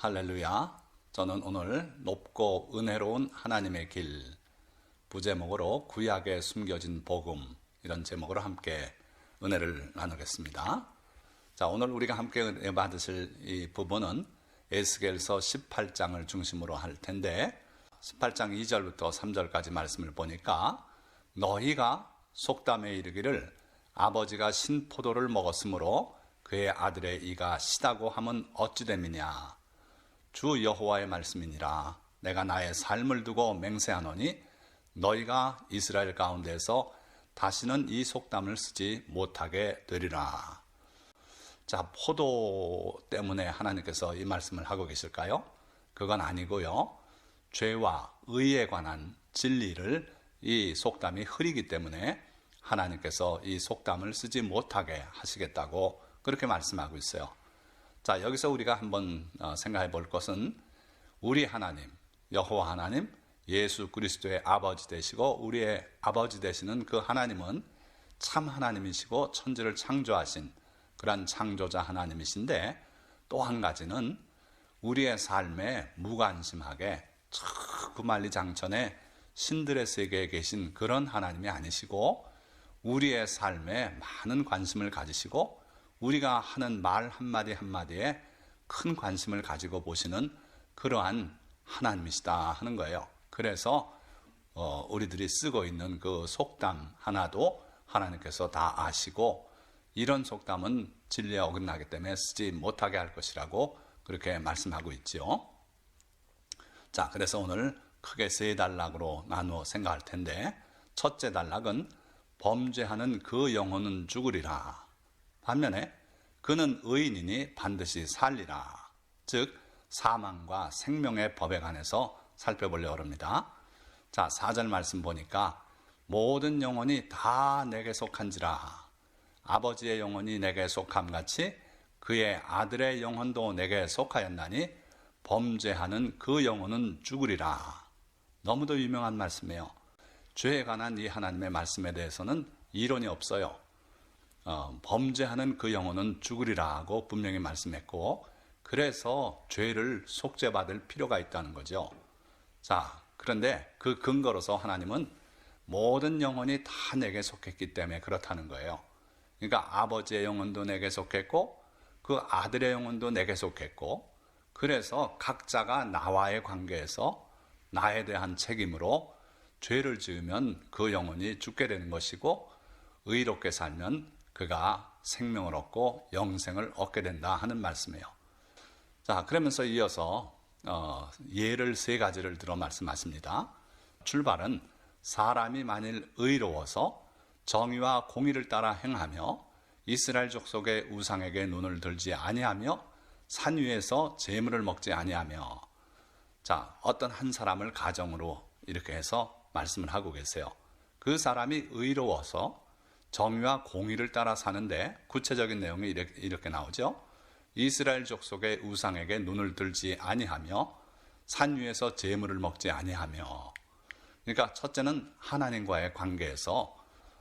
할렐루야. 저는 오늘 높고 은혜로운 하나님의 길 부제목으로 구약에 숨겨진 복음 이런 제목으로 함께 은혜를 나누겠습니다. 자, 오늘 우리가 함께 은혜 받으실 이 부분은 에스겔서 18장을 중심으로 할 텐데 18장 2절부터 3절까지 말씀을 보니까 너희가 속담에 이르기를 아버지가 신포도를 먹었으므로 그의 아들의 이가 시다고 함은 어찌 됨이냐. 주 여호와의 말씀이니라. 내가 나의 삶을 두고 맹세하노니 너희가 이스라엘 가운데서 다시는 이 속담을 쓰지 못하게 되리라. 자, 포도 때문에 하나님께서 이 말씀을 하고 계실까요? 그건 아니고요. 죄와 의에 관한 진리를 이 속담이 흐리기 때문에 하나님께서 이 속담을 쓰지 못하게 하시겠다고 그렇게 말씀하고 있어요. 자, 여기서 우리가 한번 생각해 볼 것은 우리 하나님, 여호와 하나님, 예수 그리스도의 아버지 되시고 우리의 아버지 되시는 그 하나님은 참 하나님이시고 천지를 창조하신 그런 창조자 하나님이신데, 또 한 가지는 우리의 삶에 무관심하게 저 만리장천에 신들의 세계에 계신 그런 하나님이 아니시고 우리의 삶에 많은 관심을 가지시고 우리가 하는 말 한마디 한마디에 큰 관심을 가지고 보시는 그러한 하나님이시다 하는 거예요. 그래서 우리들이 쓰고 있는 그 속담 하나도 하나님께서 다 아시고 이런 속담은 진리에 어긋나기 때문에 쓰지 못하게 할 것이라고 그렇게 말씀하고 있죠. 자, 그래서 오늘 크게 세 단락으로 나누어 생각할 텐데, 첫째 단락은 범죄하는 그 영혼은 죽으리라. 반면에 그는 의인이니 반드시 살리라. 즉 사망과 생명의 법에 관해서 살펴보려고 합니다. 자, 4절 말씀 보니까 모든 영혼이 다 내게 속한지라. 아버지의 영혼이 내게 속함같이 그의 아들의 영혼도 내게 속하였나니 범죄하는 그 영혼은 죽으리라. 너무도 유명한 말씀이에요. 죄에 관한 이 하나님의 말씀에 대해서는 이론이 없어요. 범죄하는 그 영혼은 죽으리라고 분명히 말씀했고, 그래서 죄를 속죄받을 필요가 있다는 거죠. 자, 그런데 그 근거로서 하나님은 모든 영혼이 다 내게 속했기 때문에 그렇다는 거예요. 그러니까 아버지의 영혼도 내게 속했고 그 아들의 영혼도 내게 속했고, 그래서 각자가 나와의 관계에서 나에 대한 책임으로 죄를 지으면 그 영혼이 죽게 되는 것이고 의롭게 살면 그가 생명을 얻고 영생을 얻게 된다 하는 말씀이에요. 자, 그러면서 이어서 예를 세 가지를 들어 말씀하십니다. 출발은 사람이 만일 의로워서 정의와 공의를 따라 행하며 이스라엘 족속의 우상에게 눈을 들지 아니하며 산 위에서 재물을 먹지 아니하며. 자, 어떤 한 사람을 가정으로 이렇게 해서 말씀을 하고 계세요. 그 사람이 의로워서 정의와 공의를 따라 사는데 구체적인 내용이 이렇게 나오죠. 이스라엘 족속의 우상에게 눈을 들지 아니하며 산 위에서 재물을 먹지 아니하며. 그러니까 첫째는 하나님과의 관계에서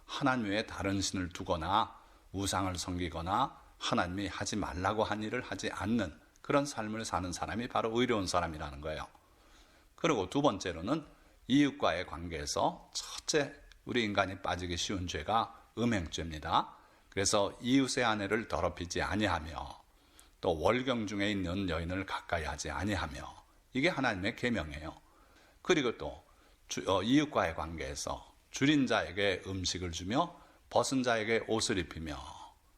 하나님 외에 다른 신을 두거나 우상을 섬기거나 하나님이 하지 말라고 한 일을 하지 않는 그런 삶을 사는 사람이 바로 의로운 사람이라는 거예요. 그리고 두 번째로는 이웃과의 관계에서 첫째 우리 인간이 빠지기 쉬운 죄가 음행죄입니다. 그래서 이웃의 아내를 더럽히지 아니하며 또 월경 중에 있는 여인을 가까이 하지 아니하며, 이게 하나님의 계명이에요. 그리고 또 이웃과의 관계에서 줄인 자에게 음식을 주며 벗은 자에게 옷을 입히며,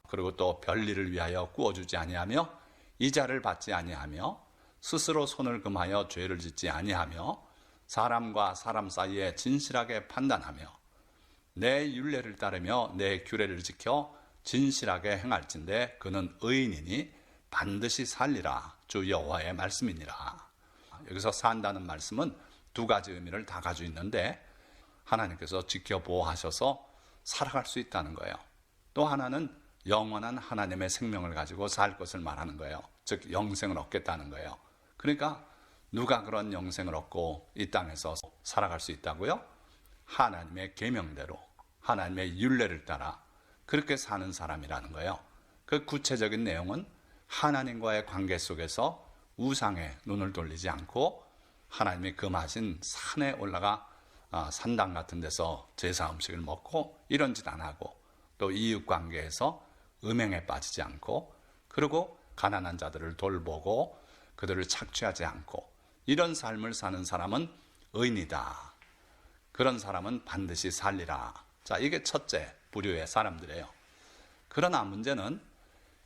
그리고 또 별일을 위하여 구워주지 아니하며 이자를 받지 아니하며 스스로 손을 금하여 죄를 짓지 아니하며 사람과 사람 사이에 진실하게 판단하며 내 율례를 따르며 내 규례를 지켜 진실하게 행할진대 그는 의인이니 반드시 살리라. 주 여호와의 말씀이니라. 여기서 산다는 말씀은 두 가지 의미를 다 가지고 있는데, 하나님께서 지켜보호하셔서 살아갈 수 있다는 거예요. 또 하나는 영원한 하나님의 생명을 가지고 살 것을 말하는 거예요. 즉 영생을 얻겠다는 거예요. 그러니까 누가 그런 영생을 얻고 이 땅에서 살아갈 수 있다고요? 하나님의 계명대로 하나님의 율례를 따라 그렇게 사는 사람이라는 거예요. 그 구체적인 내용은 하나님과의 관계 속에서 우상에 눈을 돌리지 않고 하나님이 금하신 산에 올라가 산당 같은 데서 제사 음식을 먹고 이런 짓 안 하고, 또 이웃관계에서 음행에 빠지지 않고, 그리고 가난한 자들을 돌보고 그들을 착취하지 않고 이런 삶을 사는 사람은 의인이다. 그런 사람은 반드시 살리라. 자, 이게 첫째 부류의 사람들이에요. 그러나 문제는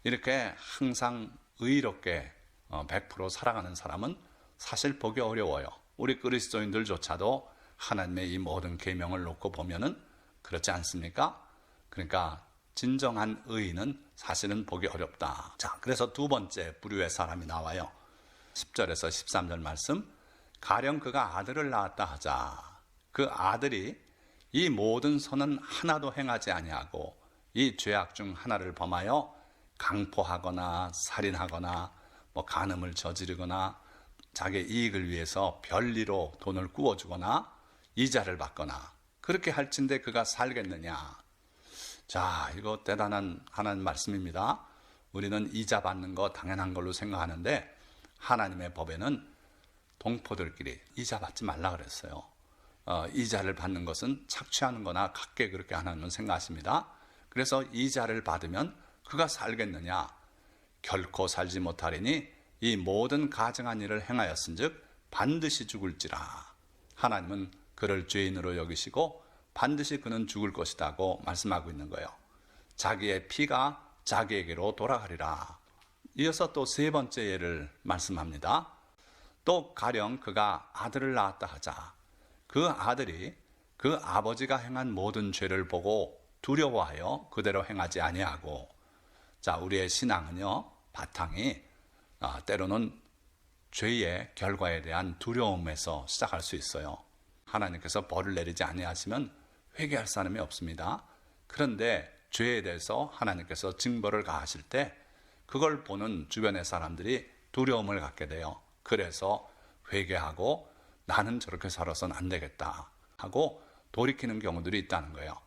이렇게 항상 의롭게 100% 살아가는 사람은 사실 보기 어려워요. 우리 그리스도인들조차도 하나님의 이 모든 계명을 놓고 보면은 그렇지 않습니까? 그러니까 진정한 의인은 사실은 보기 어렵다. 자, 그래서 두 번째 부류의 사람이 나와요. 10절에서 13절 말씀. 가령 그가 아들을 낳았다 하자. 그 아들이 이 모든 선은 하나도 행하지 아니하고 이 죄악 중 하나를 범하여 강포하거나 살인하거나 간음을 저지르거나 자기 이익을 위해서 별리로 돈을 꾸어주거나 이자를 받거나 그렇게 할진대 그가 살겠느냐. 자, 이거 대단한 하나님 말씀입니다. 우리는 이자 받는 거 당연한 걸로 생각하는데 하나님의 법에는 동포들끼리 이자 받지 말라 그랬어요. 이자를 받는 것은 착취하는 거나 같게 그렇게 하나님은 생각하십니다. 그래서 이자를 받으면 그가 살겠느냐. 결코 살지 못하리니 이 모든 가증한 일을 행하였은즉 반드시 죽을지라. 하나님은 그를 죄인으로 여기시고 반드시 그는 죽을 것이라고 말씀하고 있는 거예요. 자기의 피가 자기에게로 돌아가리라. 이어서 또 세 번째 예를 말씀합니다. 또 가령 그가 아들을 낳았다 하자. 그 아들이 그 아버지가 행한 모든 죄를 보고 두려워하여 그대로 행하지 아니하고. 자, 우리의 신앙은요, 바탕이 때로는 죄의 결과에 대한 두려움에서 시작할 수 있어요. 하나님께서 벌을 내리지 아니하시면 회개할 사람이 없습니다. 그런데 죄에 대해서 하나님께서 징벌을 가하실 때 그걸 보는 주변의 사람들이 두려움을 갖게 돼요. 그래서 회개하고 나는 저렇게 살아서는 안 되겠다 하고 돌이키는 경우들이 있다는 거예요.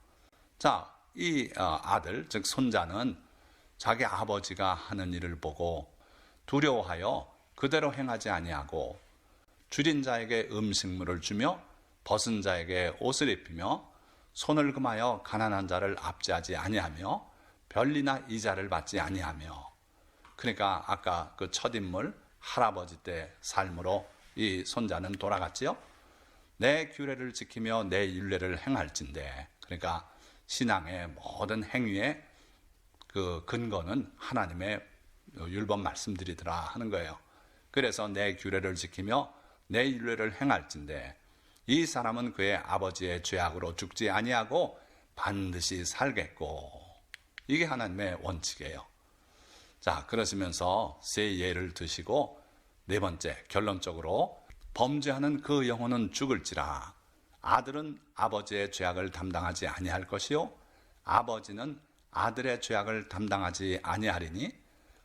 자, 이 아들, 즉 손자는 자기 아버지가 하는 일을 보고 두려워하여 그대로 행하지 아니하고 줄인 자에게 음식물을 주며 벗은 자에게 옷을 입히며 손을 금하여 가난한 자를 압제하지 아니하며 별리나 이자를 받지 아니하며. 그러니까 아까 그 첫 인물 할아버지 때 삶으로 이 손자는 돌아갔지요. 내 규례를 지키며 내 율례를 행할진대. 그러니까 신앙의 모든 행위의 그 근거는 하나님의 율법 말씀들이더라 하는 거예요. 그래서 내 규례를 지키며 내 율례를 행할진대 이 사람은 그의 아버지의 죄악으로 죽지 아니하고 반드시 살겠고. 이게 하나님의 원칙이에요. 자, 그러시면서 세 예를 드시고 네 번째 결론적으로 범죄하는 그 영혼은 죽을지라. 아들은 아버지의 죄악을 담당하지 아니할 것이요 아버지는 아들의 죄악을 담당하지 아니하리니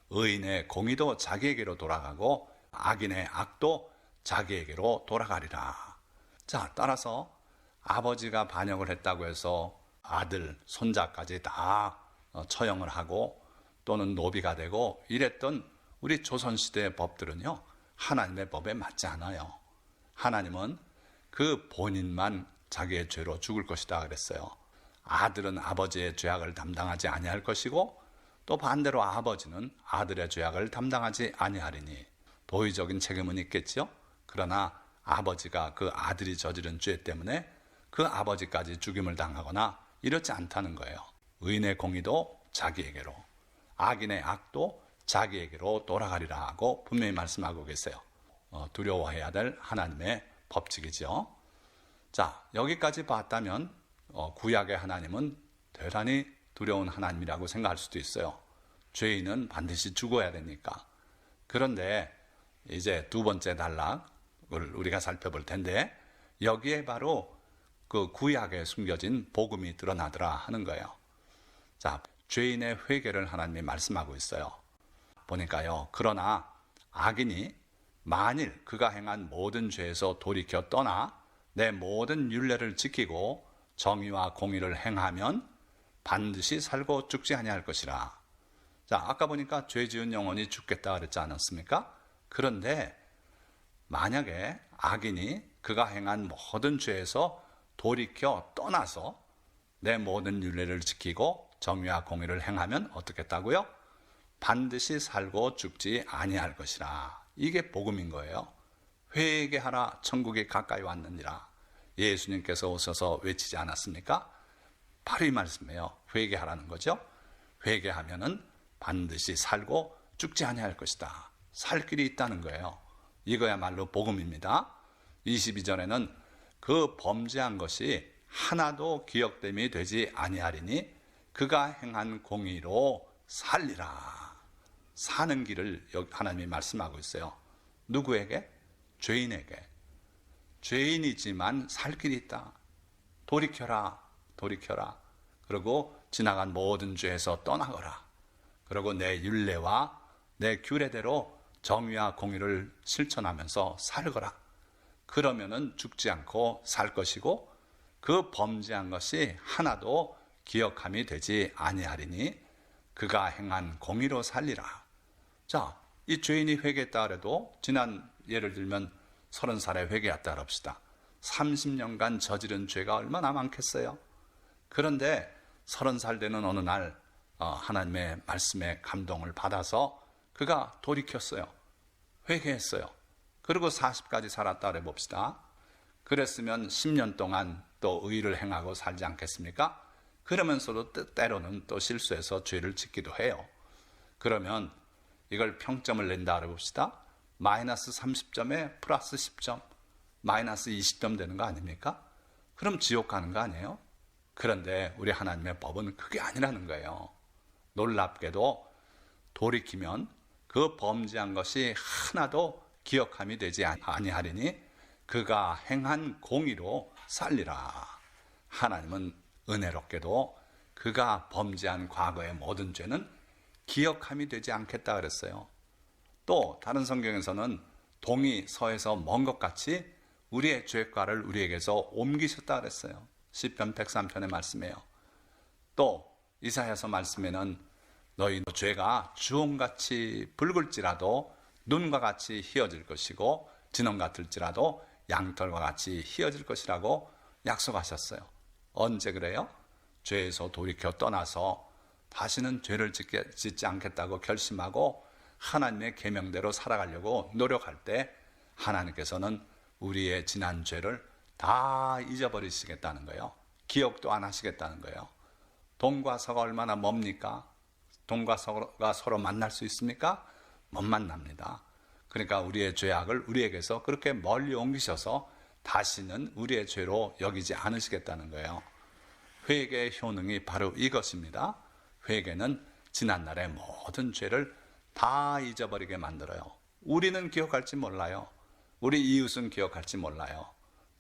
의인의 공의도 자기에게로 돌아가고 악인의 악도 자기에게로 돌아가리라. 자, 따라서 아버지가 반역을 했다고 해서 아들, 손자까지 다 처형을 하고 또는 노비가 되고 이랬던 우리 조선시대의 법들은요, 하나님의 법에 맞지 않아요. 하나님은 그 본인만 자기의 죄로 죽을 것이다 그랬어요. 아들은 아버지의 죄악을 담당하지 아니할 것이고 또 반대로 아버지는 아들의 죄악을 담당하지 아니하리니. 도의적인 책임은 있겠지요. 그러나 아버지가 그 아들이 저지른 죄 때문에 그 아버지까지 죽임을 당하거나 이렇지 않다는 거예요. 의인의 공의도 자기에게로, 악인의 악도 자기에게로 돌아가리라 하고 분명히 말씀하고 계세요. 두려워해야 될 하나님의 법칙이죠. 자, 여기까지 봤다면 구약의 하나님은 대단히 두려운 하나님이라고 생각할 수도 있어요. 죄인은 반드시 죽어야 되니까. 그런데 이제 두 번째 단락을 우리가 살펴볼 텐데 여기에 바로 그 구약에 숨겨진 복음이 드러나더라 하는 거예요. 자, 죄인의 회개를 하나님이 말씀하고 있어요. 보니까요, 그러나 악인이 만일 그가 행한 모든 죄에서 돌이켜 떠나 내 모든 율례를 지키고 정의와 공의를 행하면 반드시 살고 죽지 아니할 것이라. 자, 아까 보니까 죄 지은 영혼이 죽겠다 그랬지 않았습니까? 그런데 만약에 악인이 그가 행한 모든 죄에서 돌이켜 떠나서 내 모든 율례를 지키고 정의와 공의를 행하면 어떻겠다고요? 반드시 살고 죽지 아니할 것이라. 이게 복음인 거예요. 회개하라, 천국이 가까이 왔느니라. 예수님께서 오셔서 외치지 않았습니까? 바로 이 말씀이에요. 회개하라는 거죠. 회개하면은 반드시 살고 죽지 아니할 것이다. 살 길이 있다는 거예요. 이거야말로 복음입니다. 22절에는 그 범죄한 것이 하나도 기억됨이 되지 아니하리니 그가 행한 공의로 살리라. 사는 길을 하나님이 말씀하고 있어요. 누구에게? 죄인에게. 죄인이지만 살 길이 있다. 돌이켜라, 돌이켜라. 그리고 지나간 모든 죄에서 떠나거라. 그리고 내 율례와 내 규례대로 정의와 공의를 실천하면서 살거라. 그러면은 죽지 않고 살 것이고 그 범죄한 것이 하나도 기억함이 되지 아니하리니 그가 행한 공의로 살리라. 자, 이 죄인이 회개했다 그래도 지난 예를 들면 30살에 회개했다 그럽시다. 30년간 저지른 죄가 얼마나 많겠어요. 그런데 30살 되는 어느 날 하나님의 말씀에 감동을 받아서 그가 돌이켰어요. 회개했어요. 그리고 40까지 살았다 그래 봅시다. 그랬으면 10년 동안 또 의를 행하고 살지 않겠습니까? 그러면서도 때로는 또 실수해서 죄를 짓기도 해요. 그러면 이걸 평점을 낸다 그래 봅시다. 마이너스 30점에 플러스 10점, 마이너스 20점 되는 거 아닙니까? 그럼 지옥 가는 거 아니에요? 그런데 우리 하나님의 법은 그게 아니라는 거예요. 놀랍게도 돌이키면 그 범죄한 것이 하나도 기억함이 되지 아니하리니 그가 행한 공의로 살리라. 하나님은 은혜롭게도 그가 범죄한 과거의 모든 죄는 기억함이 되지 않겠다 그랬어요. 또 다른 성경에서는 동이 서에서 먼 것 같이 우리의 죄과를 우리에게서 옮기셨다 그랬어요. 시편 103편의 말씀이에요. 또 이사야서 말씀에는 너희 죄가 주홍같이 붉을지라도 눈과 같이 희어질 것이고 진홍 같을지라도 양털과 같이 희어질 것이라고 약속하셨어요. 언제 그래요? 죄에서 돌이켜 떠나서 다시는 죄를 짓지 않겠다고 결심하고 하나님의 계명대로 살아가려고 노력할 때 하나님께서는 우리의 지난 죄를 다 잊어버리시겠다는 거예요. 기억도 안 하시겠다는 거예요. 동과 서가 얼마나 멉니까? 동과 서가 서로 만날 수 있습니까? 못 만납니다. 그러니까 우리의 죄악을 우리에게서 그렇게 멀리 옮기셔서 다시는 우리의 죄로 여기지 않으시겠다는 거예요. 회개의 효능이 바로 이것입니다. 회개는 지난날의 모든 죄를 다 잊어버리게 만들어요. 우리는 기억할지 몰라요. 우리 이웃은 기억할지 몰라요.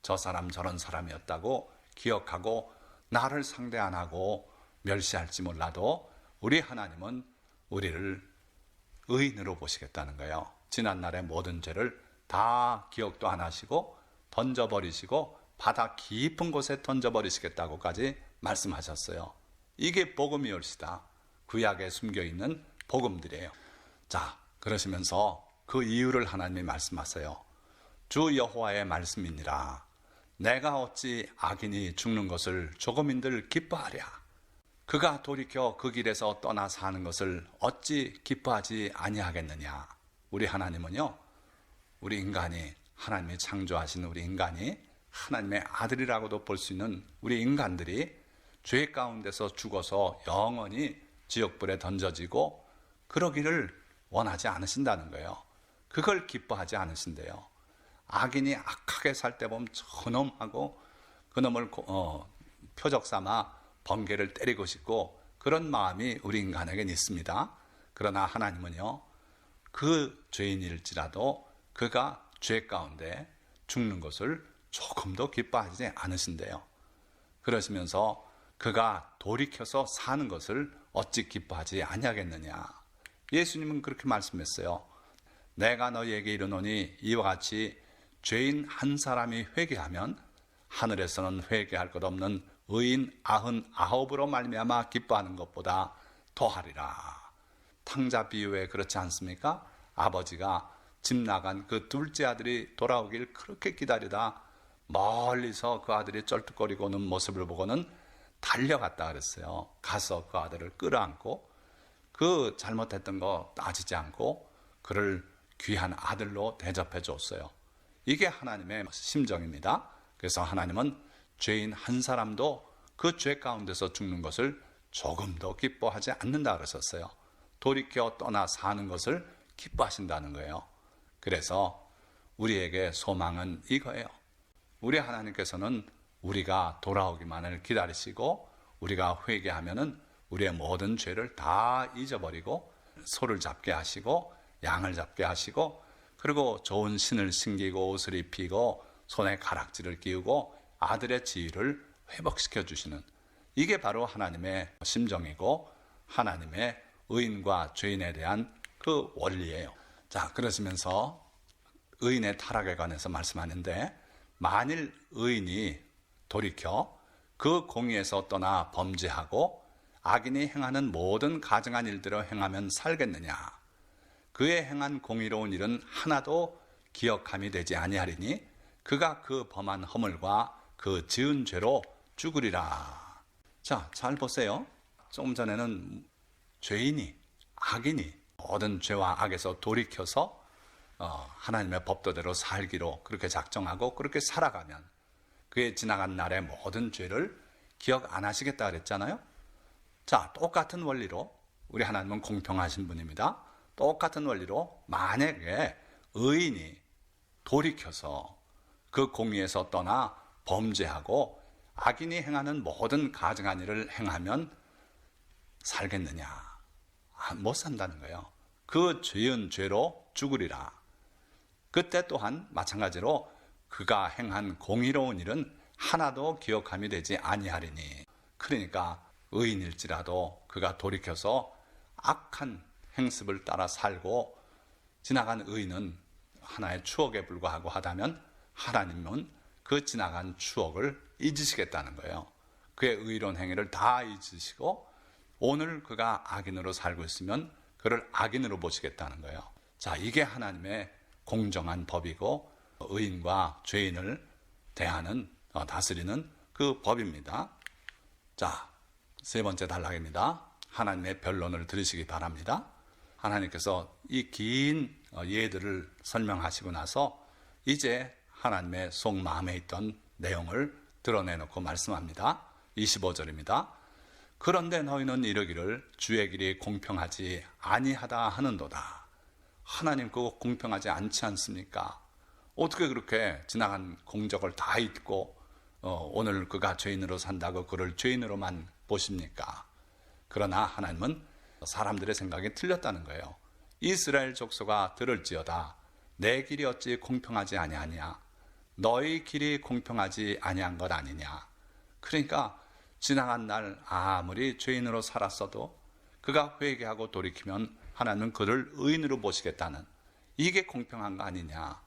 저 사람 저런 사람이었다고 기억하고 나를 상대 안 하고 멸시할지 몰라도 우리 하나님은 우리를 의인으로 보시겠다는 거예요. 지난날의 모든 죄를 다 기억도 안 하시고 던져버리시고 바다 깊은 곳에 던져버리시겠다고까지 말씀하셨어요. 이게 복음이올시다. 구약에 숨겨있는 복음들이에요. 자, 그러시면서 그 이유를 하나님이 말씀하세요. 주 여호와의 말씀이니라. 내가 어찌 악인이 죽는 것을 조금인들 기뻐하랴. 그가 돌이켜 그 길에서 떠나 사는 것을 어찌 기뻐하지 아니하겠느냐. 우리 하나님은요, 우리 인간이 하나님이 창조하신 우리 인간이 하나님의 아들이라고도 볼 수 있는 우리 인간들이 죄 가운데서 죽어서 영원히 지옥불에 던져지고 그러기를 원하지 않으신다는 거예요. 그걸 기뻐하지 않으신대요. 악인이 악하게 살 때 보면 저놈하고 그놈을 표적 삼아 번개를 때리고 싶고 그런 마음이 우리 인간에겐 있습니다. 그러나 하나님은요, 그 죄인일지라도 그가 죄 가운데 죽는 것을 조금도 기뻐하지 않으신대요. 그러시면서 그가 돌이켜서 사는 것을 어찌 기뻐하지 아니하겠느냐. 예수님은 그렇게 말씀했어요. 내가 너희에게 이르노니 이와 같이 죄인 한 사람이 회개하면 하늘에서는 회개할 것 없는 의인 99으로 말미암아 기뻐하는 것보다 더하리라. 탕자 비유에 그렇지 않습니까? 아버지가 집 나간 그 둘째 아들이 돌아오길 그렇게 기다리다 멀리서 그 아들이 쩔뚝거리고 오는 모습을 보고는 달려갔다 그랬어요. 가서 그 아들을 끌어안고 그 잘못했던 거 따지지 않고 그를 귀한 아들로 대접해 줬어요. 이게 하나님의 심정입니다. 그래서 하나님은 죄인 한 사람도 그 죄 가운데서 죽는 것을 조금도 기뻐하지 않는다 그러셨어요. 돌이켜 떠나 사는 것을 기뻐하신다는 거예요. 그래서 우리에게 소망은 이거예요. 우리 하나님께서는 우리가 돌아오기만을 기다리시고 우리가 회개하면은 우리의 모든 죄를 다 잊어버리고 소를 잡게 하시고 양을 잡게 하시고 그리고 좋은 신을 신기고 옷을 입히고 손에 가락지를 끼우고 아들의 지위를 회복시켜 주시는 이게 바로 하나님의 심정이고 하나님의 의인과 죄인에 대한 그 원리예요. 자, 그러시면서 의인의 타락에 관해서 말씀하는데 만일 의인이 돌이켜 그 공의에서 떠나 범죄하고 악인이 행하는 모든 가증한 일대로 행하면 살겠느냐? 그의 행한 공의로운 일은 하나도 기억함이 되지 아니하리니 그가 그 범한 허물과 그 지은 죄로 죽으리라. 자, 잘 보세요. 조금 전에는 죄인이 악인이 모든 죄와 악에서 돌이켜서 하나님의 법도대로 살기로 그렇게 작정하고 그렇게 살아가면 그의 지나간 날의 모든 죄를 기억 안 하시겠다 그랬잖아요. 자, 똑같은 원리로 우리 하나님은 공평하신 분입니다. 똑같은 원리로 만약에 의인이 돌이켜서 그 공의에서 떠나 범죄하고 악인이 행하는 모든 가증한 일을 행하면 살겠느냐? 못 산다는 거예요. 그 죄은 죄로 죽으리라. 그때 또한 마찬가지로 그가 행한 공의로운 일은 하나도 기억함이 되지 아니하리니. 그러니까 의인일지라도 그가 돌이켜서 악한 행습을 따라 살고 지나간 의인은 하나의 추억에 불과하고 하다면 하나님은 그 지나간 추억을 잊으시겠다는 거예요. 그의 의로운 행위를 다 잊으시고 오늘 그가 악인으로 살고 있으면 그를 악인으로 보시겠다는 거예요. 자, 이게 하나님의 공정한 법이고 의인과 죄인을 대하는 다스리는 그 법입니다. 자, 세 번째 단락입니다. 하나님의 변론을 들으시기 바랍니다. 하나님께서 이 긴 예들을 설명하시고 나서 이제 하나님의 속마음에 있던 내용을 드러내놓고 말씀합니다. 25절입니다. 그런데 너희는 이르기를 주의 길이 공평하지 아니하다 하는도다. 하나님 그거 공평하지 않지 않습니까? 어떻게 그렇게 지나간 공적을 다 잊고 오늘 그가 죄인으로 산다고 그를 죄인으로만 보십니까? 그러나 하나님은 사람들의 생각이 틀렸다는 거예요. 이스라엘 족속아 들을지어다. 내 길이 어찌 공평하지 아니하냐? 너희 길이 공평하지 아니한 것 아니냐? 그러니까 지나간 날 아무리 죄인으로 살았어도 그가 회개하고 돌이키면 하나님은 그를 의인으로 보시겠다는 이게 공평한 거 아니냐?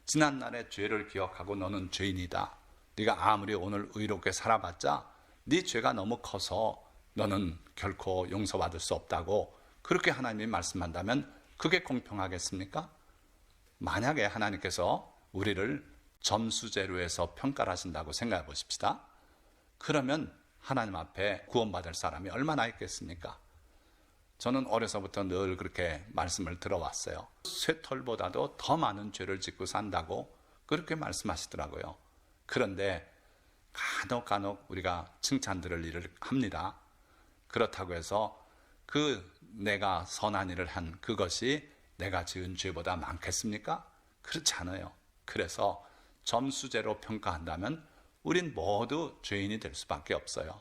지난 날의 죄를 기억하고 너는 죄인이다. 네가 아무리 오늘 의롭게 살아봤자 네 죄가 너무 커서 너는 결코 용서받을 수 없다고 그렇게 하나님이 말씀한다면 그게 공평하겠습니까? 만약에 하나님께서 우리를 점수제로 해서 평가를 하신다고 생각해 보십시다. 그러면 하나님 앞에 구원받을 사람이 얼마나 있겠습니까? 저는 어려서부터 늘 그렇게 말씀을 들어왔어요. 쇠털보다도 더 많은 죄를 짓고 산다고 그렇게 말씀하시더라고요. 그런데 간혹 우리가 칭찬 들을 일을 합니다. 그렇다고 해서 내가 선한 일을 한 그것이 내가 지은 죄보다 많겠습니까? 그렇지 않아요. 그래서 점수제로 평가한다면 우린 모두 죄인이 될 수밖에 없어요.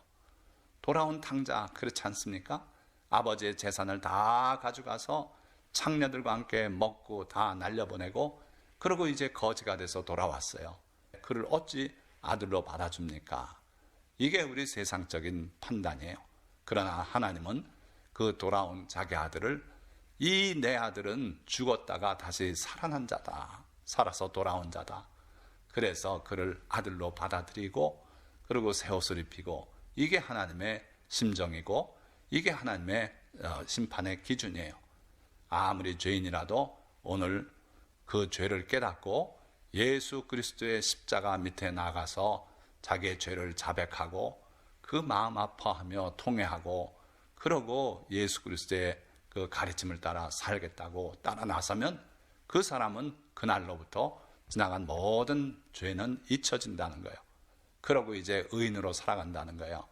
돌아온 탕자 그렇지 않습니까? 아버지의 재산을 다 가져가서 창녀들과 함께 먹고 다 날려보내고 그러고 이제 거지가 돼서 돌아왔어요. 그를 어찌 아들로 받아줍니까? 이게 우리 세상적인 판단이에요. 그러나 하나님은 그 돌아온 자기 아들을 이 내 아들은 죽었다가 다시 살아난 자다. 살아서 돌아온 자다. 그래서 그를 아들로 받아들이고 그리고 새 옷을 입히고 이게 하나님의 심정이고 이게 하나님의 심판의 기준이에요. 아무리 죄인이라도 오늘 그 죄를 깨닫고 예수 그리스도의 십자가 밑에 나가서 자기의 죄를 자백하고 그 마음 아파하며 통회하고 그러고 예수 그리스도의 그 가르침을 따라 살겠다고 따라 나서면 그 사람은 그날로부터 지나간 모든 죄는 잊혀진다는 거예요. 그러고 이제 의인으로 살아간다는 거예요.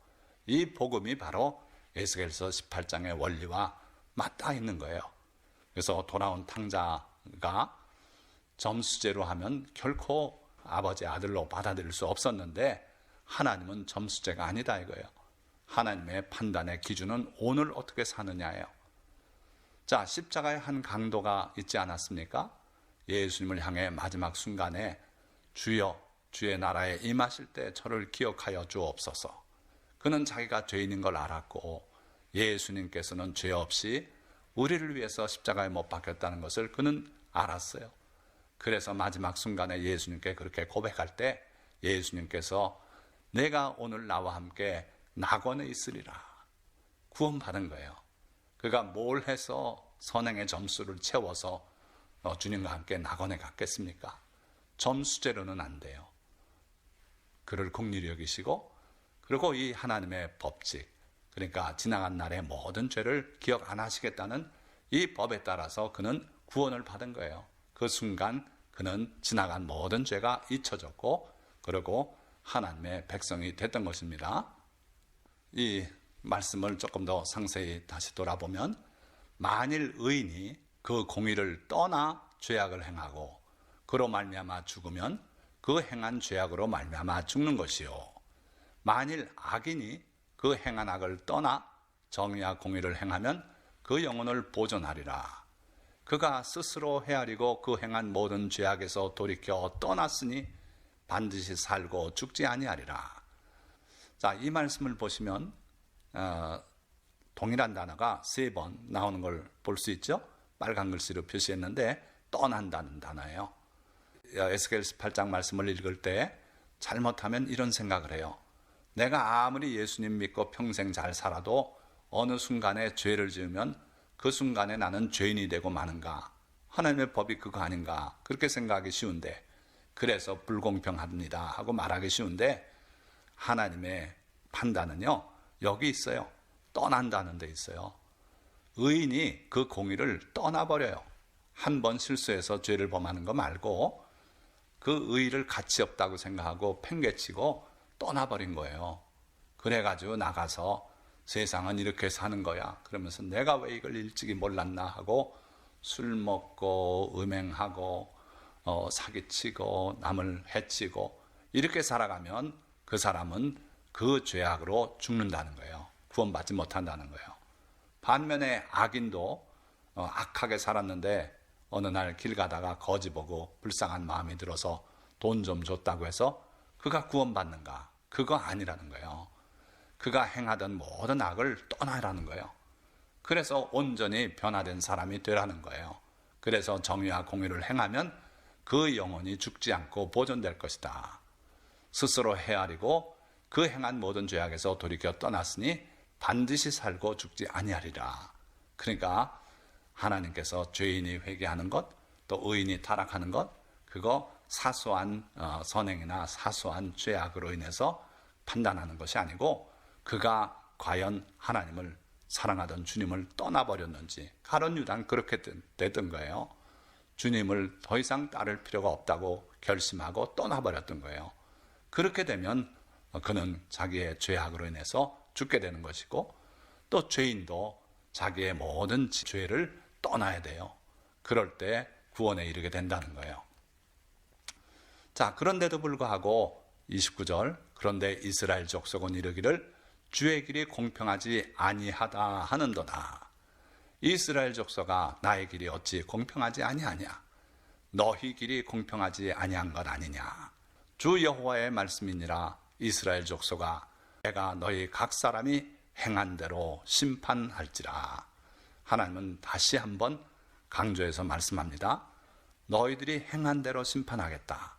이 복음이 바로 에스겔서 18장의 원리와 맞닿아 있는 거예요. 그래서 돌아온 탕자가 점수제로 하면 결코 아버지의 아들로 받아들일 수 없었는데 하나님은 점수제가 아니다 이거예요. 하나님의 판단의 기준은 오늘 어떻게 사느냐예요. 자, 십자가에 한 강도가 있지 않았습니까? 예수님을 향해 마지막 순간에 주여 주의 나라에 임하실 때 저를 기억하여 주옵소서. 그는 자기가 죄인인 걸 알았고 예수님께서는 죄 없이 우리를 위해서 십자가에 못 박혔다는 것을 그는 알았어요. 그래서 마지막 순간에 예수님께 그렇게 고백할 때 예수님께서 내가 오늘 나와 함께 낙원에 있으리라 구원받은 거예요. 그가 뭘 해서 선행의 점수를 채워서 주님과 함께 낙원에 갔겠습니까? 점수제로는 안 돼요. 그를 긍휼히 여기시고 그리고 이 하나님의 법칙, 그러니까 지나간 날의 모든 죄를 기억 안 하시겠다는 이 법에 따라서 그는 구원을 받은 거예요. 그 순간 그는 지나간 모든 죄가 잊혀졌고 그리고 하나님의 백성이 됐던 것입니다. 이 말씀을 조금 더 상세히 다시 돌아보면 만일 의인이 그 공의를 떠나 죄악을 행하고 그로 말미암아 죽으면 그 행한 죄악으로 말미암아 죽는 것이요. 만일 악인이 그 행한 악을 떠나 정의와 공의를 행하면 그 영혼을 보존하리라. 그가 스스로 헤아리고 그 행한 모든 죄악에서 돌이켜 떠났으니 반드시 살고 죽지 아니하리라. 자, 이 말씀을 보시면 동일한 단어가 3번 나오는 걸 볼 수 있죠. 빨간 글씨로 표시했는데 떠난다는 단어예요. 에스겔 18장 말씀을 읽을 때 잘못하면 이런 생각을 해요. 내가 아무리 예수님 믿고 평생 잘 살아도 어느 순간에 죄를 지으면 그 순간에 나는 죄인이 되고 마는가? 하나님의 법이 그거 아닌가? 그렇게 생각하기 쉬운데 그래서 불공평합니다 하고 말하기 쉬운데 하나님의 판단은요 여기 있어요. 떠난다는 데 있어요. 의인이 그 공의를 떠나버려요. 한 번 실수해서 죄를 범하는 거 말고 그 의의를 가치 없다고 생각하고 팽개치고 떠나버린 거예요. 그래가지고 나가서 세상은 이렇게 사는 거야. 그러면서 내가 왜 이걸 일찍이 몰랐나 하고 술 먹고 음행하고 사기치고 남을 해치고 이렇게 살아가면 그 사람은 그 죄악으로 죽는다는 거예요. 구원받지 못한다는 거예요. 반면에 악인도 악하게 살았는데 어느 날 길 가다가 거지 보고 불쌍한 마음이 들어서 돈 좀 줬다고 해서 그가 구원받는가? 그거 아니라는 거예요. 그가 행하던 모든 악을 떠나라는 거예요. 그래서 온전히 변화된 사람이 되라는 거예요. 그래서 정의와 공의를 행하면 그 영혼이 죽지 않고 보존될 것이다. 스스로 헤아리고 그 행한 모든 죄악에서 돌이켜 떠났으니 반드시 살고 죽지 아니하리라. 그러니까 하나님께서 죄인이 회개하는 것, 또 의인이 타락하는 것, 그거 사소한 선행이나 사소한 죄악으로 인해서 판단하는 것이 아니고 그가 과연 하나님을 사랑하던 주님을 떠나버렸는지, 가룟 유다는 그렇게 됐던 거예요. 주님을 더 이상 따를 필요가 없다고 결심하고 떠나버렸던 거예요. 그렇게 되면 그는 자기의 죄악으로 인해서 죽게 되는 것이고 또 죄인도 자기의 모든 죄를 떠나야 돼요. 그럴 때 구원에 이르게 된다는 거예요. 자, 그런데도 불구하고 29절 그런데 이스라엘 족속은 이르기를 주의 길이 공평하지 아니하다 하는도다. 이스라엘 족속아 나의 길이 어찌 공평하지 아니하냐? 너희 길이 공평하지 아니한 것 아니냐? 주 여호와의 말씀이니라. 이스라엘 족속아 내가 너희 각 사람이 행한 대로 심판할지라. 하나님은 다시 한번 강조해서 말씀합니다. 너희들이 행한 대로 심판하겠다.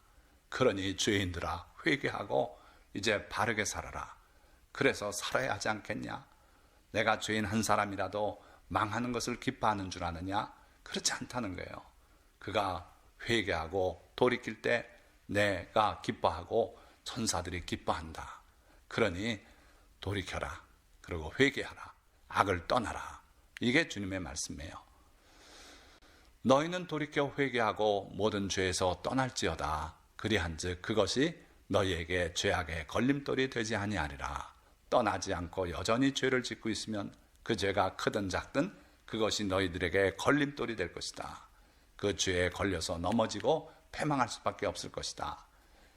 그러니 죄인들아 회개하고 이제 바르게 살아라. 그래서 살아야 하지 않겠냐? 내가 죄인 한 사람이라도 망하는 것을 기뻐하는 줄 아느냐? 그렇지 않다는 거예요. 그가 회개하고 돌이킬 때 내가 기뻐하고 천사들이 기뻐한다. 그러니 돌이켜라. 그리고 회개하라. 악을 떠나라. 이게 주님의 말씀이에요. 너희는 돌이켜 회개하고 모든 죄에서 떠날지어다. 그리한즉 그것이 너희에게 죄악의 걸림돌이 되지 아니하리라. 떠나지 않고 여전히 죄를 짓고 있으면 그 죄가 크든 작든 그것이 너희들에게 걸림돌이 될 것이다. 그 죄에 걸려서 넘어지고 패망할 수밖에 없을 것이다.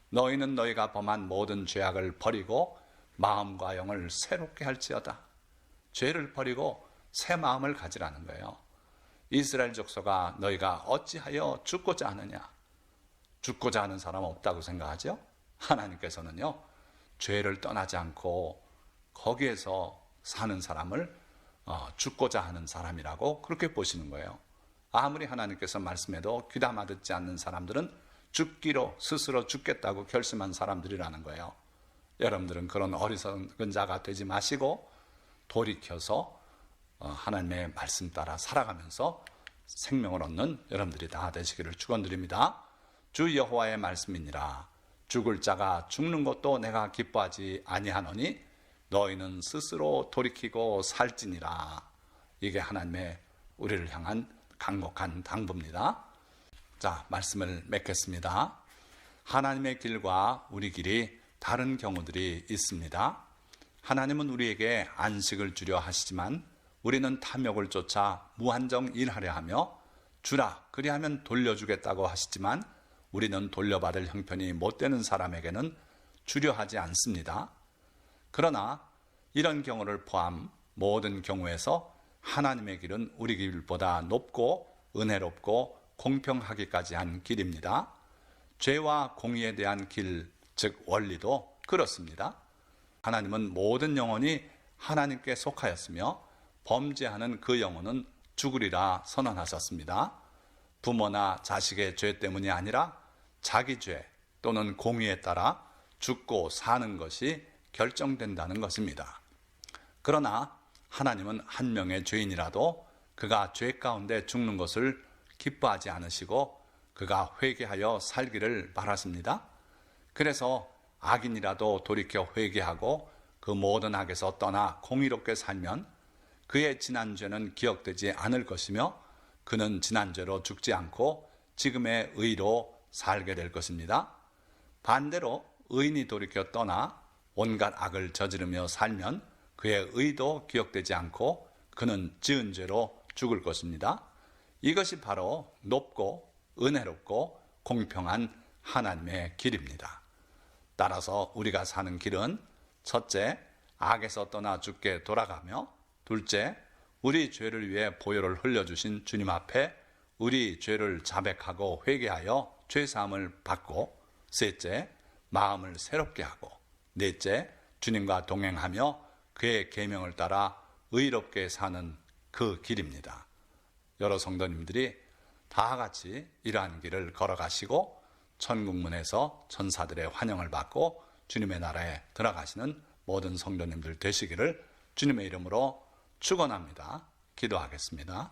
너희는 너희가 범한 모든 죄악을 버리고 마음과 영을 새롭게 할지어다. 죄를 버리고 새 마음을 가지라는 거예요. 이스라엘 족속아, 너희가 어찌하여 죽고자 하느냐? 죽고자 하는 사람 없다고 생각하죠? 하나님께서는요, 죄를 떠나지 않고 거기에서 사는 사람을 죽고자 하는 사람이라고 그렇게 보시는 거예요. 아무리 하나님께서 말씀해도 귀담아 듣지 않는 사람들은 죽기로 스스로 죽겠다고 결심한 사람들이라는 거예요. 여러분들은 그런 어리석은 자가 되지 마시고 돌이켜서 하나님의 말씀 따라 살아가면서 생명을 얻는 여러분들이 다 되시기를 축원드립니다. 주 여호와의 말씀이니라. 죽을 자가 죽는 것도 내가 기뻐하지 아니하노니 너희는 스스로 돌이키고 살지니라. 이게 하나님의 우리를 향한 간곡한 당부입니다. 자, 말씀을 맺겠습니다. 하나님의 길과 우리 길이 다른 경우들이 있습니다. 하나님은 우리에게 안식을 주려 하시지만 우리는 탐욕을 쫓아 무한정 일하려 하며 주라 그리하면 돌려주겠다고 하시지만 우리는 돌려받을 형편이 못 되는 사람에게는 주려 하지 않습니다. 그러나 이런 경우를 포함 모든 경우에서 하나님의 길은 우리 길보다 높고 은혜롭고 공평하기까지 한 길입니다. 죄와 공의에 대한 길, 즉 원리도 그렇습니다. 하나님은 모든 영혼이 하나님께 속하였으며 범죄하는 그 영혼은 죽으리라 선언하셨습니다. 부모나 자식의 죄 때문이 아니라 자기 죄 또는 공의에 따라 죽고 사는 것이 결정된다는 것입니다. 그러나 하나님은 한 명의 죄인이라도 그가 죄 가운데 죽는 것을 기뻐하지 않으시고 그가 회개하여 살기를 바라십니다. 그래서 악인이라도 돌이켜 회개하고 그 모든 악에서 떠나 공의롭게 살면 그의 지난 죄는 기억되지 않을 것이며 그는 지난 죄로 죽지 않고 지금의 의로 살게 될 것입니다. 반대로 의인이 돌이켜 떠나 온갖 악을 저지르며 살면 그의 의도 기억되지 않고 그는 지은 죄로 죽을 것입니다. 이것이 바로 높고 은혜롭고 공평한 하나님의 길입니다. 따라서 우리가 사는 길은 첫째, 악에서 떠나 주께 돌아가며 둘째, 우리 죄를 위해 보혈을 흘려주신 주님 앞에 우리 죄를 자백하고 회개하여 죄사함을 받고 셋째, 마음을 새롭게 하고 넷째, 주님과 동행하며 그의 계명을 따라 의롭게 사는 그 길입니다. 여러 성도님들이 다 같이 이러한 길을 걸어가시고 천국문에서 천사들의 환영을 받고 주님의 나라에 들어가시는 모든 성도님들 되시기를 주님의 이름으로 축원합니다. 기도하겠습니다.